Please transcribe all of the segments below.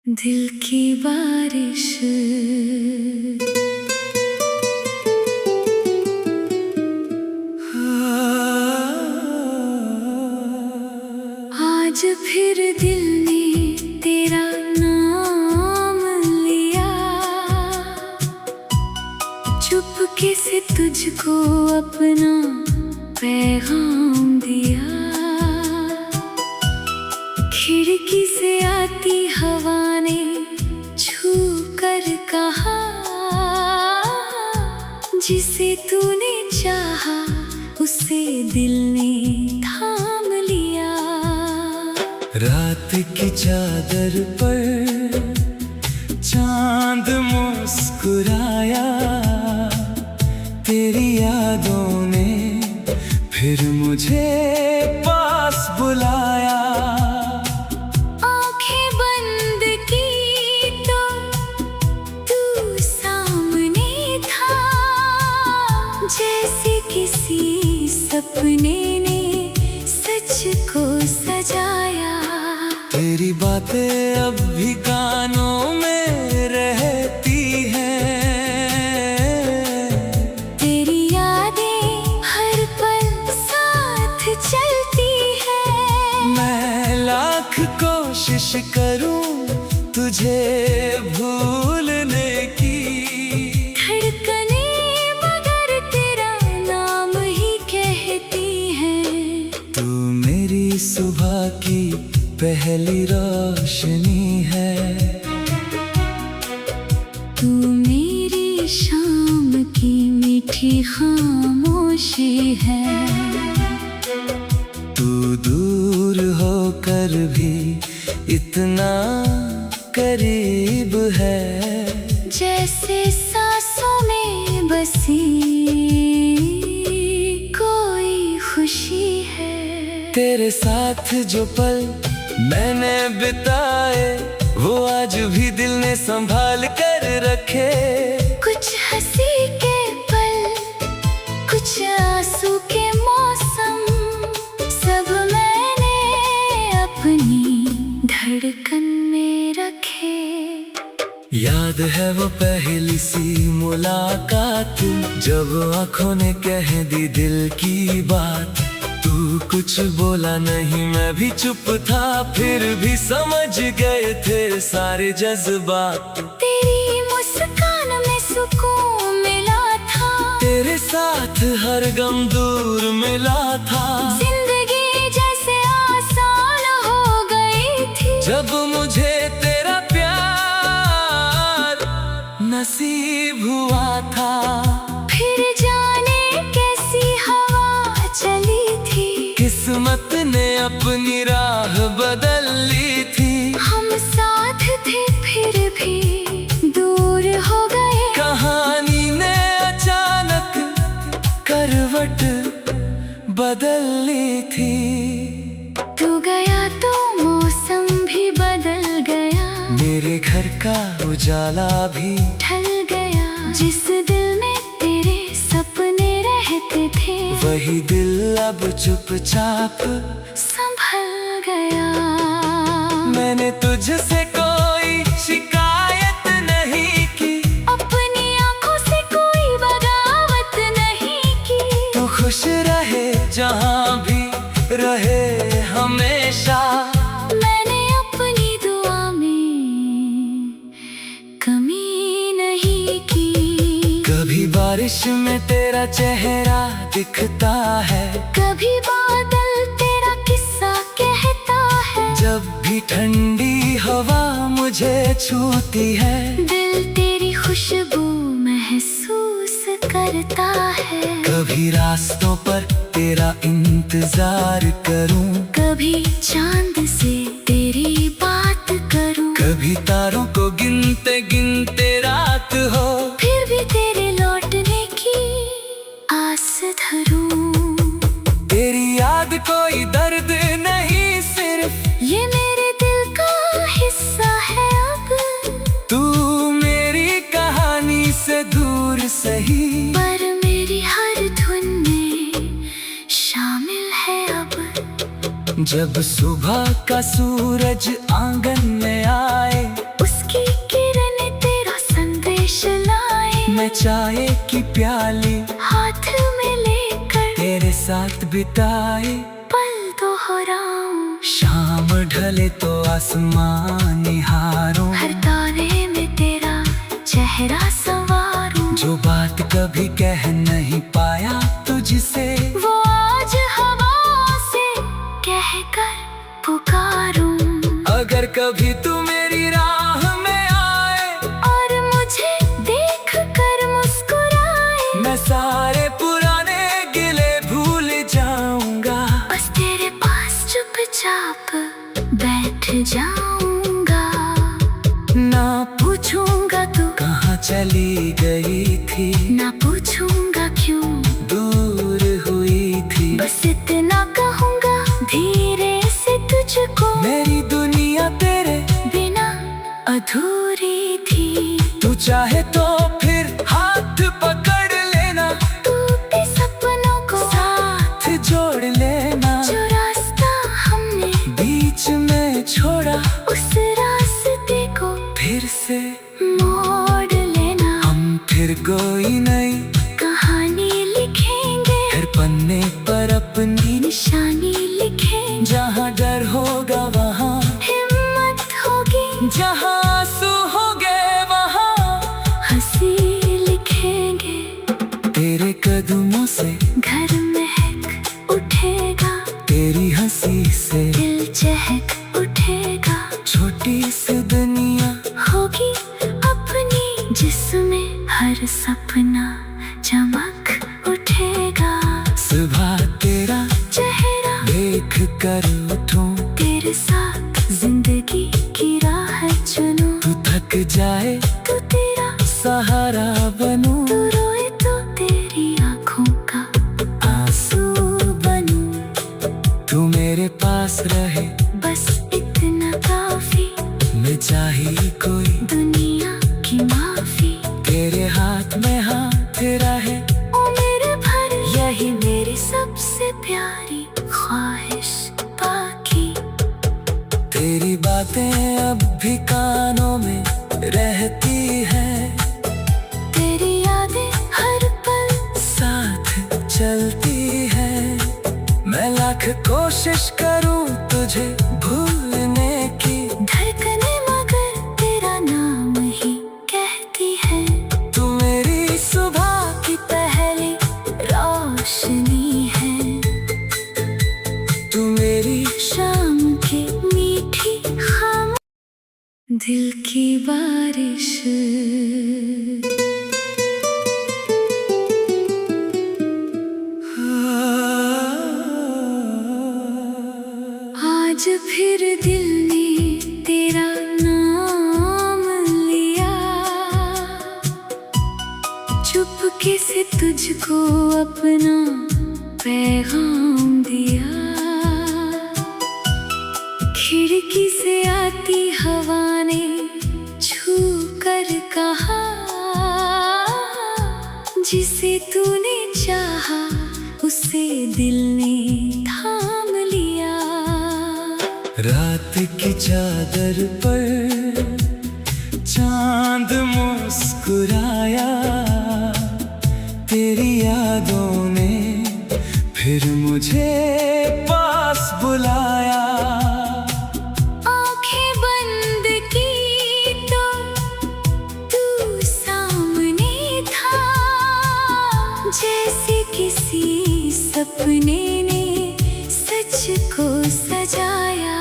दिल की बारिश आज फिर दिल ने तेरा नाम लिया, चुपके से तुझको अपना पैगाम दिया। खिड़की से आती हवा ने छू कर कहा, जिसे तूने चाहा उसे दिल ने थाम लिया। रात की चादर पर चांद मुस्कुराया, तेरी यादों ने फिर मुझे पास बुलाया। आंखें बंद की तो तू सामने था, जैसे किसी सपने ने सच को सजाया। तेरी बातें अब भी कानों में रहती हैं, तेरी यादें हर पल साथ चलती हैं। मैं लाख कोशिश करूं तुझे भूलने की, धड़कने मगर तेरा नाम ही कहती हैं। तू मेरी सुबह की पहली रोशनी है, तू मेरी शाम की मीठी खामोशी है। तू दूर होकर भी इतना करीब है, जैसे सांसों में बसी कोई खुशी है। तेरे साथ जो पल मैंने बिताए, वो आज भी दिल ने संभाल कर रखे। कुछ हंसी के पल, कुछ आंसू के मौसम, सब मैंने अपनी धड़कन में रखे। याद है वो पहली सी मुलाकात, जब आंखों ने कह दी दिल की बात। तू कुछ बोला नहीं, मैं भी चुप था, फिर भी समझ गए थे सारे जज्बात। तेरी मुस्कान में सुकून मिला था, तेरे साथ हर गम दूर मिला था। जिंदगी जैसे आसान हो गई थी, जब मुझे तेरा प्यार नसीब हुआ था। फिर जाने कैसी हवा चली थी, किस्मत ने अपनी राह बदल ली थी। हम साथ थे फिर भी दूर हो गए। कहानी ने अचानक करवट बदल ली थी। तू गया तो मौसम भी बदल गया, मेरे घर का उजाला भी ढल गया। जिस दिल में तेरे सपने रहते थे, वही दिल अब चुपचाप संभल गया। मैंने तुझसे कोई शिकायत नहीं की, अपनी आंखों से कोई बगावत नहीं की। तू खुश रहे जहाँ भी रहे हमेशा। मैंने अपनी दुआ में कमी नहीं की। कभी बारिश में तेरा चेहरा दिखता है, कभी बादल तेरा किस्सा कहता है। जब भी ठंडी हवा मुझे छूती है, दिल तेरी खुशबू महसूस करता है। कभी रास्तों पर तेरा इंतजार करूं, कभी चांद से तेरी बात करूं, कभी तारों को गिनते गिनते रात हो, फिर भी तेरे लौटने की आस धरूं। तेरी याद कोई दर्द नहीं, सिर्फ ये मेरे दिल का हिस्सा है अब। तू मेरी कहानी से दूर सही, पर मेरी हर धुन में शामिल है अब। जब सुबह का सूरज आंगन में आए, चाय की प्याली हाथ में लेकर तेरे साथ बिताए पल दोहराऊं। शाम ढले तो आसमान निहारूं, हर तारे में तेरा चेहरा संवारूं। जो बात कभी कह नहीं पाया तुझसे वो आज हवा से कहकर पुकारूं। अगर कभी तू मेरी राह में आए और मुझे देख कर मुस्कुराए, मैं सारे पुराने गिले भूल जाऊंगा। बस तेरे पास चुपचाप बैठ जाऊंगा। ना पूछूंगा तू कहाँ चली गई थी, ना पूछूंगा क्यों दूर हुई थी। बस इतना कहूंगा धीरे से तुझको, मेरी दुनिया तेरे बिना अधूरी थी। तू चाहे तो फिर हाथ पकड़ लेना, टूटे सपनों को साथ जोड़ लेना। जो रास्ता हमने बीच में छोड़ा उस रास्ते को फिर से मोड़ लेना। हम फिर कोई नई कहानी लिखेंगे, हर पन्ने पर अपनी निशानी लिखेंगे। जहाँ डर होगा वहाँ हिम्मत होगी, जहाँ आंसू होंगे वहाँ हंसी लिखेंगे। तेरे कदमों से घर महक उठेगा, तेरी हंसी से दिल चहक उठेगा। छोटी सी दुनिया होगी अपनी, जिसमें हर सपना चमक उठेगा। सुबह तेरा चेहरा देख कर उठूं, तेरे साथ जिंदगी की राह चुनूं। तू थक जाए तू तेरा सहारा बनूं, तू रोए तो तेरी आंखों का आंसू बनूं। तू मेरे पास रहे बस इतना काफी, मैं चाहिए कोई दुनिया की माफी। तेरे हाथ में हाथ रहे ओ मेरे भर, यही मेरी सबसे प्यारी ख्वाहिश बाकी। तेरी बातें अब भी कानों में रहती है, तेरी यादें हर पल साथ चलती है। मैं लाख कोशिश करूं तुझे भूलने की, धड़कने मगर तेरा नाम ही कहती है। तू मेरी सुबह की पहली रोशनी है, तू मेरी शाम की मीठी खाम, दिल की बारिश। आज फिर दिल ने तेरा नाम लिया, चुपके से तुझको अपना पैगाम दिया। खिड़की से आती हवा ने छू कर कहा, जिसे तूने चाहा उसे दिल ने थाम लिया। रात की चादर पर चांद मुस्कुराया, तेरी यादों ने फिर मुझे पास बुलाया। आंखें बंद की तो तू सामने था, जैसे किसी सपने ने सच को सजाया।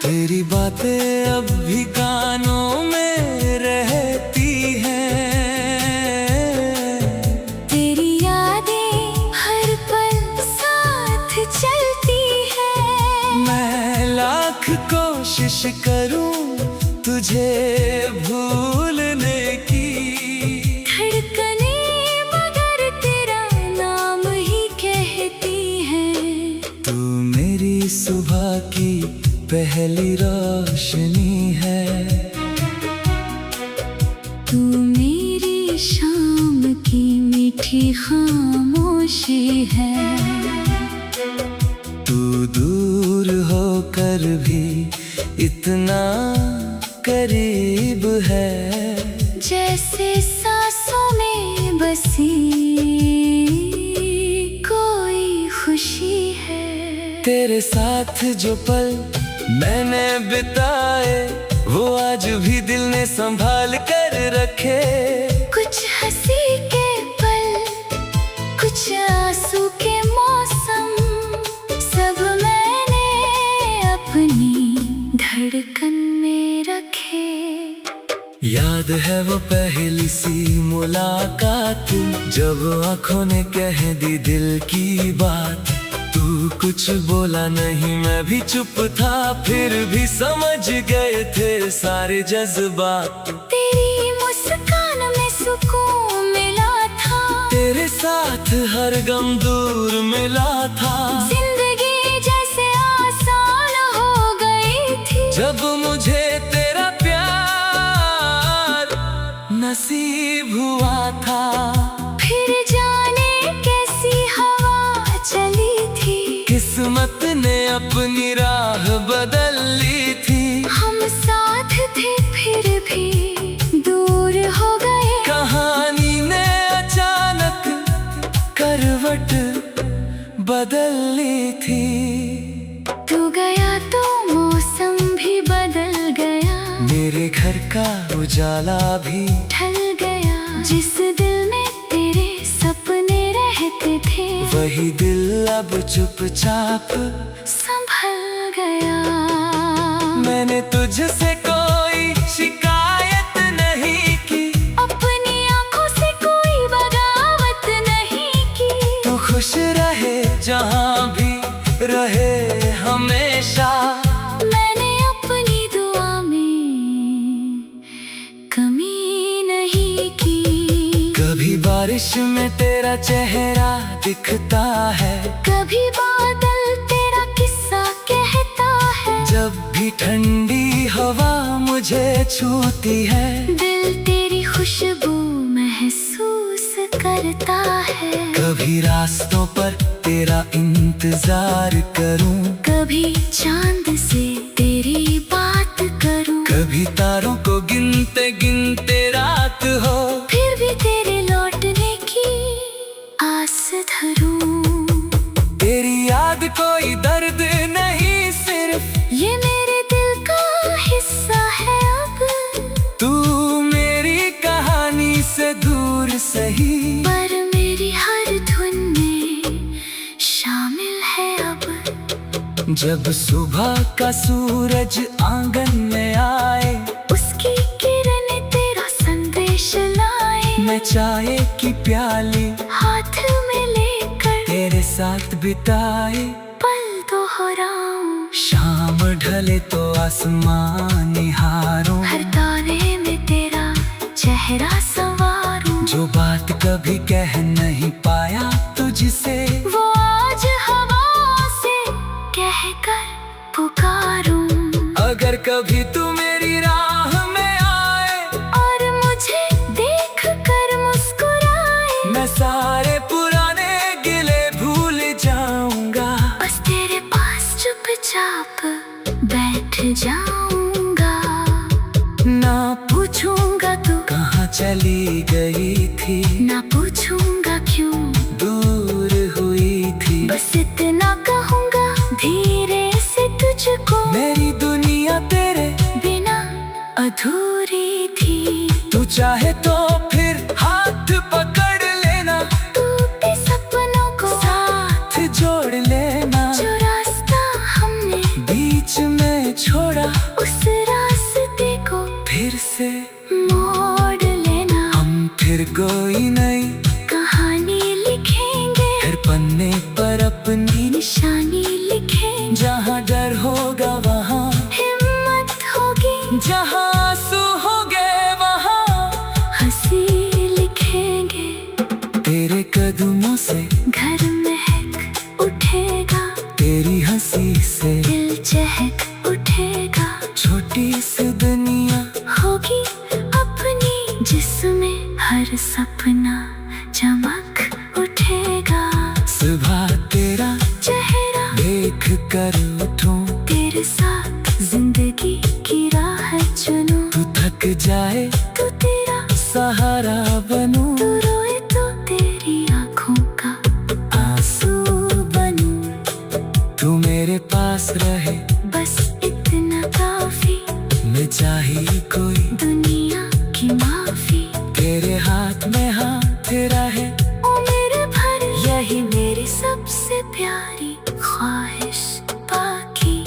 तेरी बातें अब भी कानों में रहती हैं, तेरी यादें हर पल साथ चलती है। मैं लाख कोशिश करूं तुझे भूलने की, धड़कने मगर तेरा नाम ही कहती है। तू मेरी सुबह की पहली रोशनी है, तू मेरी शाम की मीठी खामोशी है। तू दूर होकर भी इतना करीब है, जैसे सांसों में जो पल मैंने बिताए वो आज भी दिल ने संभाल कर रखे। कुछ हंसी के पल, कुछ आंसू के मौसम, सब मैंने अपनी धड़कन में रखे। याद है वो पहली सी मुलाकात जब आंखों ने कह दी दिल की बात। तू कुछ बोला नहीं, मैं भी चुप था, फिर भी समझ गए थे सारे जज्बात। तेरी मुस्कान में सुकून मिला था, तेरे साथ हर गम दूर मिला था। जिंदगी जैसे आसान हो गई थी जब मुझे तेरा प्यार नसीब हुआ था। फिर जाने कैसी हवा चली थी, किस्मत ने अपनी राह बदल ली थी। हम साथ थे फिर भी दूर हो गए। कहानी ने अचानक करवट बदल ली थी। तू गया तो मौसम भी बदल गया, मेरे घर का उजाला भी ढल गया। जिस दिल में तेरे सपने रहते थे वही दिल अब चुपचाप संभल गया। मैंने तुझसे कोई शिकायत नहीं की, अपनी आंखों से कोई बगावत नहीं की। तू खुश रहे जहाँ भी रहे हमेशा। मैंने अपनी दुआ में कमी नहीं की। कभी बारिश में तेरा चेहरा दिखता है, कभी बादल तेरा किस्सा कहता है। जब भी ठंडी हवा मुझे छूती है दिल तेरी खुशबू महसूस करता है। कभी रास्तों पर तेरा इंतजार करूं, कभी चांद से तेरी बात करूं, कभी तारों को गिनते गिनते रात हो, फिर भी तेरे लौटने की आस धरूं। तेरी याद कोई दर्द नहीं, सिर्फ ये मेरे दिल का हिस्सा है अब। तू मेरी कहानी से दूर सही, पर मेरी हर धुन में शामिल है अब। जब सुबह का सूरज आंगन में आए उसकी किरणें तेरा संदेश लाए। मैं चाय की प्याली हाथ में लेकर तेरे साथ बिताए। पल दोहराऊं, शाम ढले तो आसमान निहारूं, हर तारे में तेरा चेहरा संवारूं। जो बात कभी कह नहीं पाया तुझसे वो आज हवा से कहकर पुकारूं। अगर कभी तू मेरी राह में आए और मुझे देख कर मुस्कुराए, मैं सारे पुराने गिले भूल जाऊंगा। बस तेरे पास चुपचाप बैठ जाऊंगा। ना पूछूंगा तू कहाँ चली गई थी, ना पूछूंगा क्यों दूर हुई थी। बस इतना कहूंगा धीरे से तुझको, मेरी दुनिया तेरे बिना अधूरी थी। तू चाहे तो फिर हाथ पकड़ लेना, टूटे सपनों को साथ जोड़ लेना। जो रास्ता हमने बीच में छोड़ा उस रास्ते को फिर से मोड़ लेना। हम फिर कोई नई कहानी लिखेंगे, फिर पन्ने पर अपनी निशानी लिखेंगे। जहाँ डर होगा वहाँ हिम्मत होगी, जहाँ आंसू होंगे वहाँ हंसी लिखेंगे। तेरे कदमों से घर महक उठेगा, तेरी हंसी से दिल चहक उठेगा। छोटी सी दुनिया होगी अपनी जिसमें हर सपना चमक उठेगा। सुबह तेरा चेहरा देख कर उठूं, तेरे साथ जिंदगी की राह चुनूं। तू थक जाए तू तेरा सहारा बनूं, तू रोए तो तेरी आंखों का आंसू बनूं। तू मेरे पास पास रहे, बस इतना काफी। न चाहिए कोई दुनिया की माफी, तेरे हाथ में हाथ रहे उम्र भर यही मेरी सबसे प्यारी ख्वाहिश बाकी।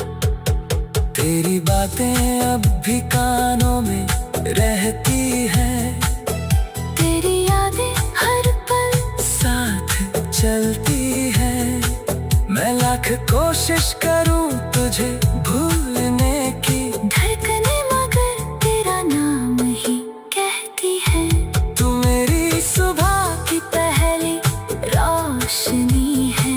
तेरी बातें अब भी कानों में रहती है, तेरी यादें हर पल साथ चलती है। मैं लाख कोशिश करूं तुझे भूलने की, धड़कने मगर तेरा नाम ही कहती है। तू मेरी सुबह की पहली रोशनी है,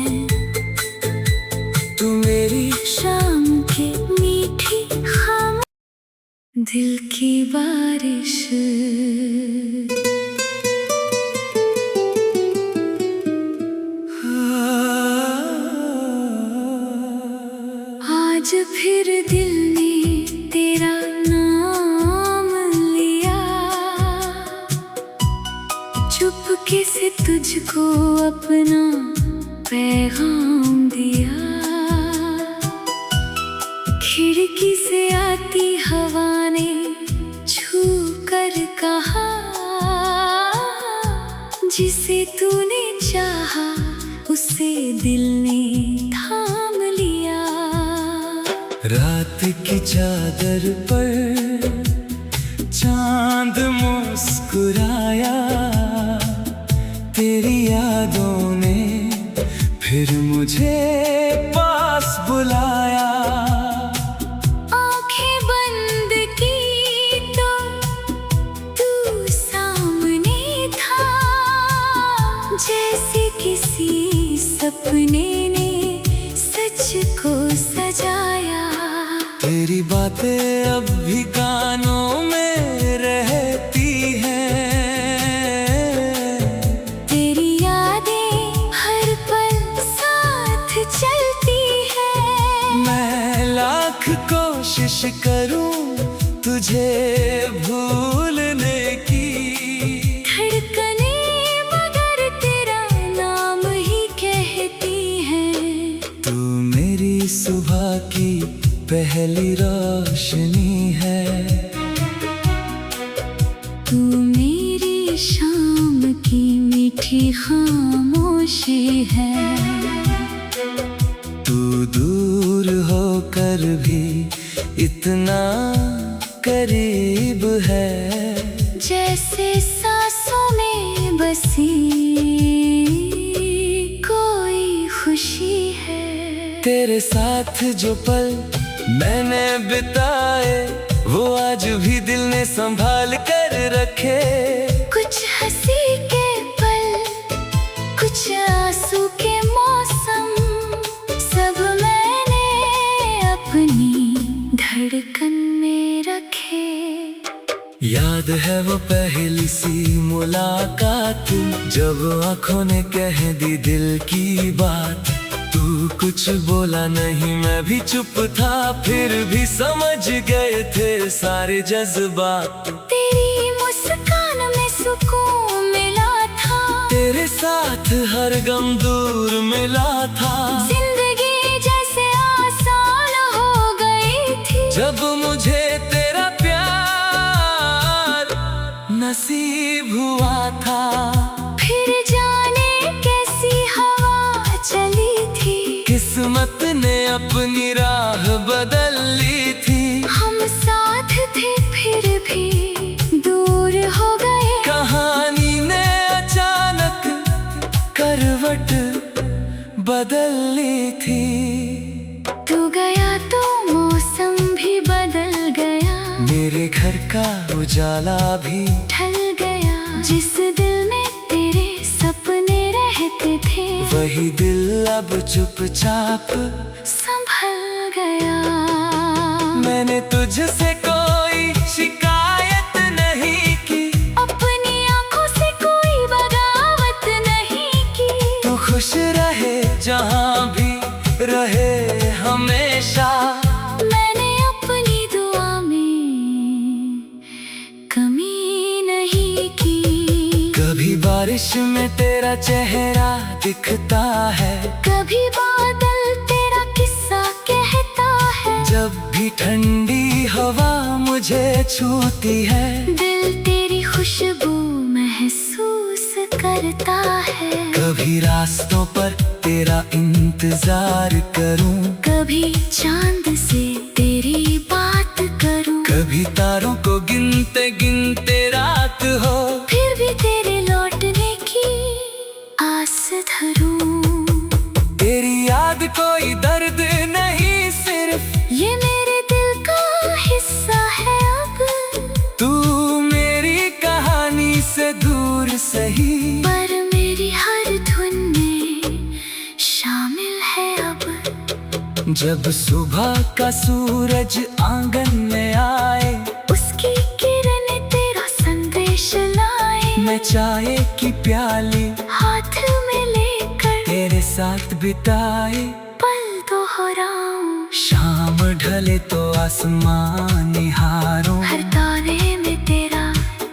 तू मेरी शाम की मीठी खाम, दिल की बारिश। आज फिर दिल ने तेरा नाम लिया, चुपके से तुझको अपना पैगाम दिया। खिड़की से आती हवा ने छू कर कहा, जिसे तूने चाहा उसे दिल ने थाम लिया। रात की चादर पर चांद मुस्कुराया, तेरी यादों ने फिर मुझे पास बुलाया। आंखें बंद की तो तू सामने था, जैसे किसी सपने ने सच को सजाया। तेरी बातें अब भी कानों में रहती हैं, तेरी यादें हर पल साथ चलती है। मैं लाख कोशिश करूं तुझे भूलने की, धड़कने मगर तेरा नाम ही कहती है। तू मेरी सुबह की पहली रोशनी है, तू मेरी शाम की मीठी खामोशी है। तू दूर होकर भी इतना करीब है, जैसे सांसों में बसी कोई खुशी है। तेरे साथ जो पल मैंने बिताए, वो आज भी दिल ने संभाल कर रखे। कुछ हंसी के पल, कुछ आंसू के मौसम, सब मैंने अपनी धड़कन में रखे। याद है वो पहली सी मुलाकात, जब आंखों ने कह दी दिल की बात। तू कुछ बोला नहीं, मैं भी चुप था, फिर भी समझ गए थे सारे जज्बात। तेरी मुस्कान में सुकून मिला था, तेरे साथ हर गम दूर मिला था। जिंदगी जैसे आसान हो गई थी, जब मुझे तेरा प्यार नसीब हुआ था। फिर जाने कैसी हवा चली थी, किस्मत ने अपनी राह बदल ली थी। हम साथ थे फिर भी दूर हो गए। कहानी ने अचानक करवट बदल ली थी। तू गया तो मौसम भी बदल गया, मेरे घर का उजाला भी ढल गया। जिस दिल में तेरे सपने रहते थे, वही दिल अब चुपचाप संभल गया। मैंने तुझसे कोई शिकायत नहीं की, अपनी आंखों से कोई बगावत नहीं की। तू खुश रहे जहाँ भी रहे हमेशा। मैंने अपनी दुआ में कमी नहीं की। कभी बारिश में तेरा चेहरा दिखता है, कभी बादल तेरा किस्सा कहता कभी ठंडी हवा मुझे छूती है, दिल तेरी खुशबू महसूस करता है। कभी रास्तों पर तेरा इंतजार करूं, कभी चांद से तेरी बात करूं, कभी तारों को गिनते गिनते रात हो, फिर भी तेरे लौटने की आस धरूं। तेरी याद कोई दर्द नहीं, सिर्फ ये मेरे दिल का हिस्सा है अब, तू मेरी कहानी से दूर सही, पर मेरी हर धुन में शामिल है अब। जब सुबह का सूरज आंगन में आए, उसकी किरणें तेरा संदेश लाए, मैं चाय की प्याली हाथ में लेकर तेरे साथ बिताए, पल दोहराऊं। शाम ढले तो आसमान निहारूं, हर तारे में तेरा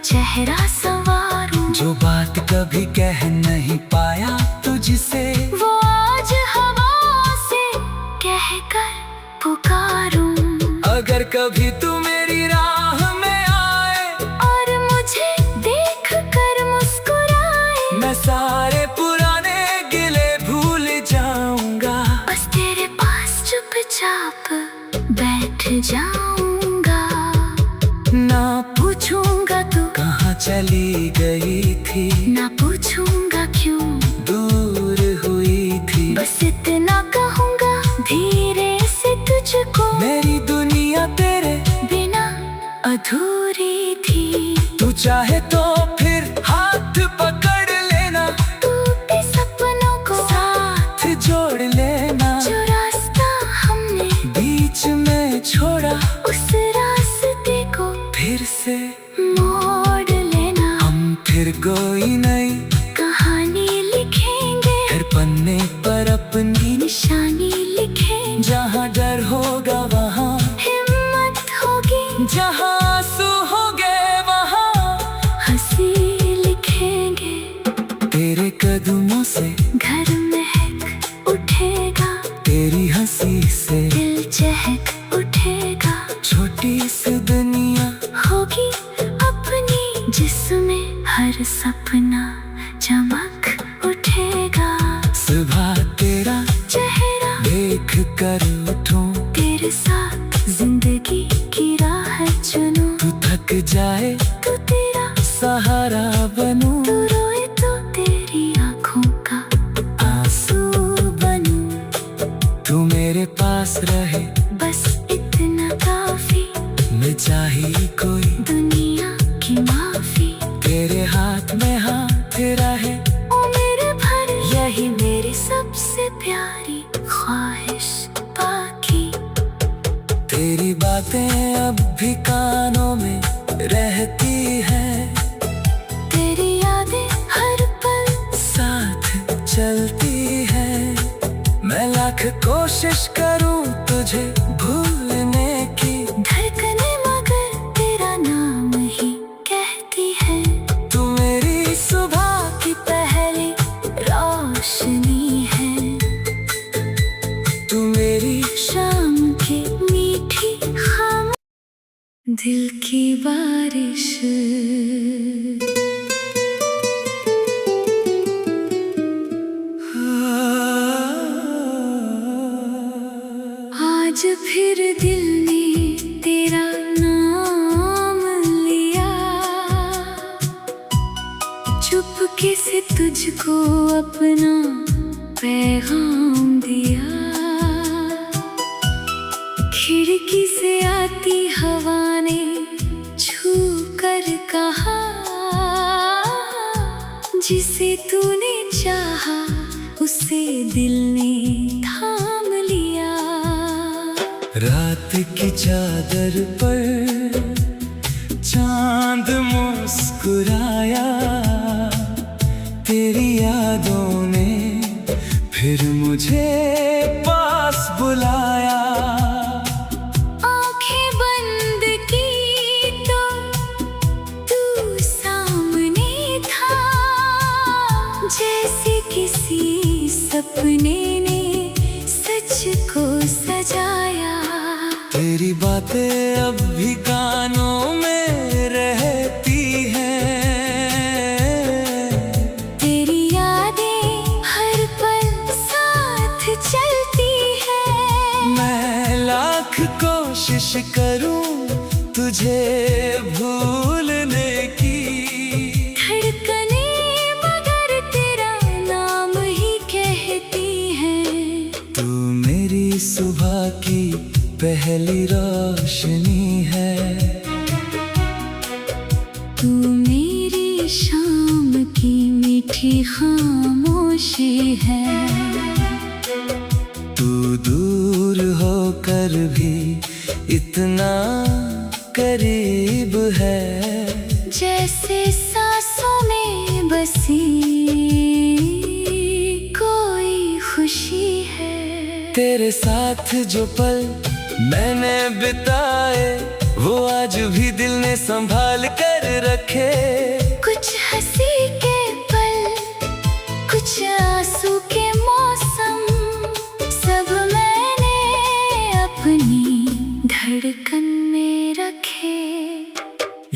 चेहरा संवारूं, जो बात कभी कह नहीं पाया तुझसे, वो आज हवा से कहकर पुकारूं। अगर कभी तू मेरी राह में आए और मुझे देख कर मुस्कुराए, मैं सारे पुराने गिले भूल जाऊंगा, बस तेरे पास चुपचाप बैठ जाऊंगा। ना पूछूंगा तू कहाँ चली गई थी, ना पूछूंगा क्यों दूर हुई थी, बस इतना कहूंगा धीरे से तुझको, मेरी दुनिया तेरे बिना अधूरी थी। तू चाहे तो फिर हाथ पकड़ लेना, टूटे सपनों को साथ जोड़ लेना, जो रास्ता हमने बीच में छोड़ा उस रास्ते को फिर से मोड़ लेना। हम फिर कोई नई कहानी लिखेंगे, फिर पन्ने पर अपनी निशानी लिखेंगे, जहाँ डर होगा वहाँ हिम्मत होगी, जहाँ आंसू होंगे वहाँ हंसी लिखेंगे। तेरे कदमों से घर महक उठेगा, तेरी हंसी से दिल चहक उठेगा, छोटी सी दुनिया होगी अपनी, जिसमें हर सपना चमक उठेगा। सुबह तेरा चेहरा देख कर उठूं, तेरे साथ जिंदगी की राह चुनूं, तू थक जाए तू तेरा सहारा बनूं, तू रोए तो तेरी आंखों का आंसू बनूं। तू मेरे पास रहे बस इतना काफी, मैं चाहिए कोई दुनिया की माफी, तेरे हाथ में हाथ रहे उम्र भर यही मेरी सबसे प्यारी ख्वाहिश बाकी। तेरी बातें अब भी कानों में रहती है, तेरी यादें हर पल साथ चलती है, मैं लाख कोशिश करूं तुझे भूलने की, धड़कने मगर तेरा नाम ही कहती है। तू मेरी सुबह की पहली रोशनी है, तू मेरी शाम की मीठी खाम, दिल की बारिश। आज फिर दिल ने तेरा नाम लिया, चुपके से तुझको अपना पैगाम दिया, खिड़की से आती हवा ने छू कर कहा, जिसे तूने चाहा उसे दिल ने थाम लिया। रात की चादर पर चांद मुस्कुराया, तेरी यादों ने फिर मुझे पास बुलाया, आंखें बंद की तो तू सामने था, जैसे किसी सपने ने सच को सजाया। तेरी तुझे भूलने की। धड़कने मगर तेरा नाम ही कहती है। तू मेरी सुबह की पहली रोशनी है। तू मेरी शाम की मीठी खामोशी है। तू दूर होकर भी इतना करीब है। जैसे सांसों में बसी कोई खुशी है। तेरे साथ जो पल मैंने बिताए, वो आज भी दिल ने संभाल कर रखे। कुछ हंसी के पल, कुछ आंसू के मौसम, सब मैंने अपनी धड़कन में रखे।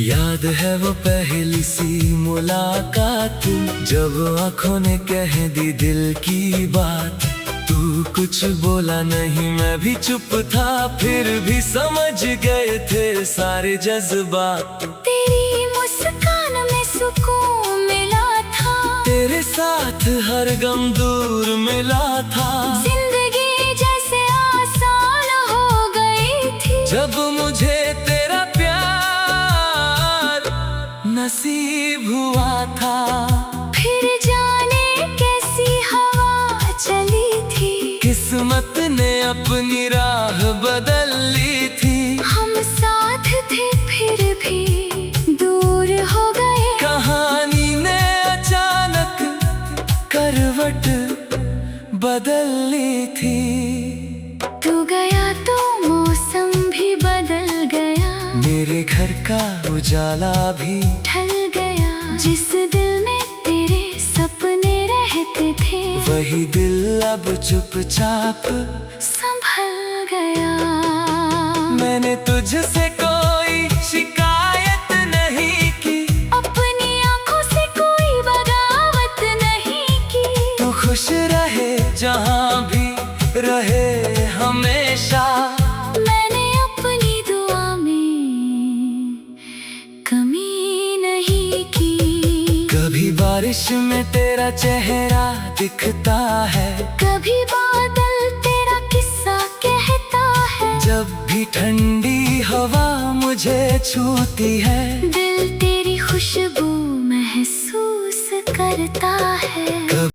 याद है वो पहली सी मुलाकात, जब आंखों ने कह दी दिल की बात। तू कुछ बोला नहीं, मैं भी चुप था, फिर भी समझ गए थे सारे जज्बात। तेरी मुस्कान में सुकून मिला था। तेरे साथ हर गम दूर मिला था। जिंदगी जैसे आसान हो गई थी, जब मुझे तेरा प्यार नसीब हुआ था। फिर जाने कैसी हवा चली थी। किस्मत ने अपनी राह बदल ली थी। हम साथ थे फिर भी दूर हो गए। कहानी ने अचानक करवट बदल ली थी। तू गया तो मौसम भी बदल गया। मेरे घर का उजाला भी ढल गया। जिस दिल में तेरे सपने रहते थे, वही दिल अब चुपचाप संभल गया। मैंने तुझसे कोई शिकायत नहीं की, अपनी आंखों से कोई बगावत नहीं की। तू खुश रहे जहाँ भी रहे हमेशा। मैंने अपनी दुआ में कमी नहीं की। कभी बारिश में तेरा चेहरा दिखता है, कभी बादल तेरा किस्सा कहता है। जब भी ठंडी हवा मुझे छूती है, दिल तेरी खुशबू महसूस करता है।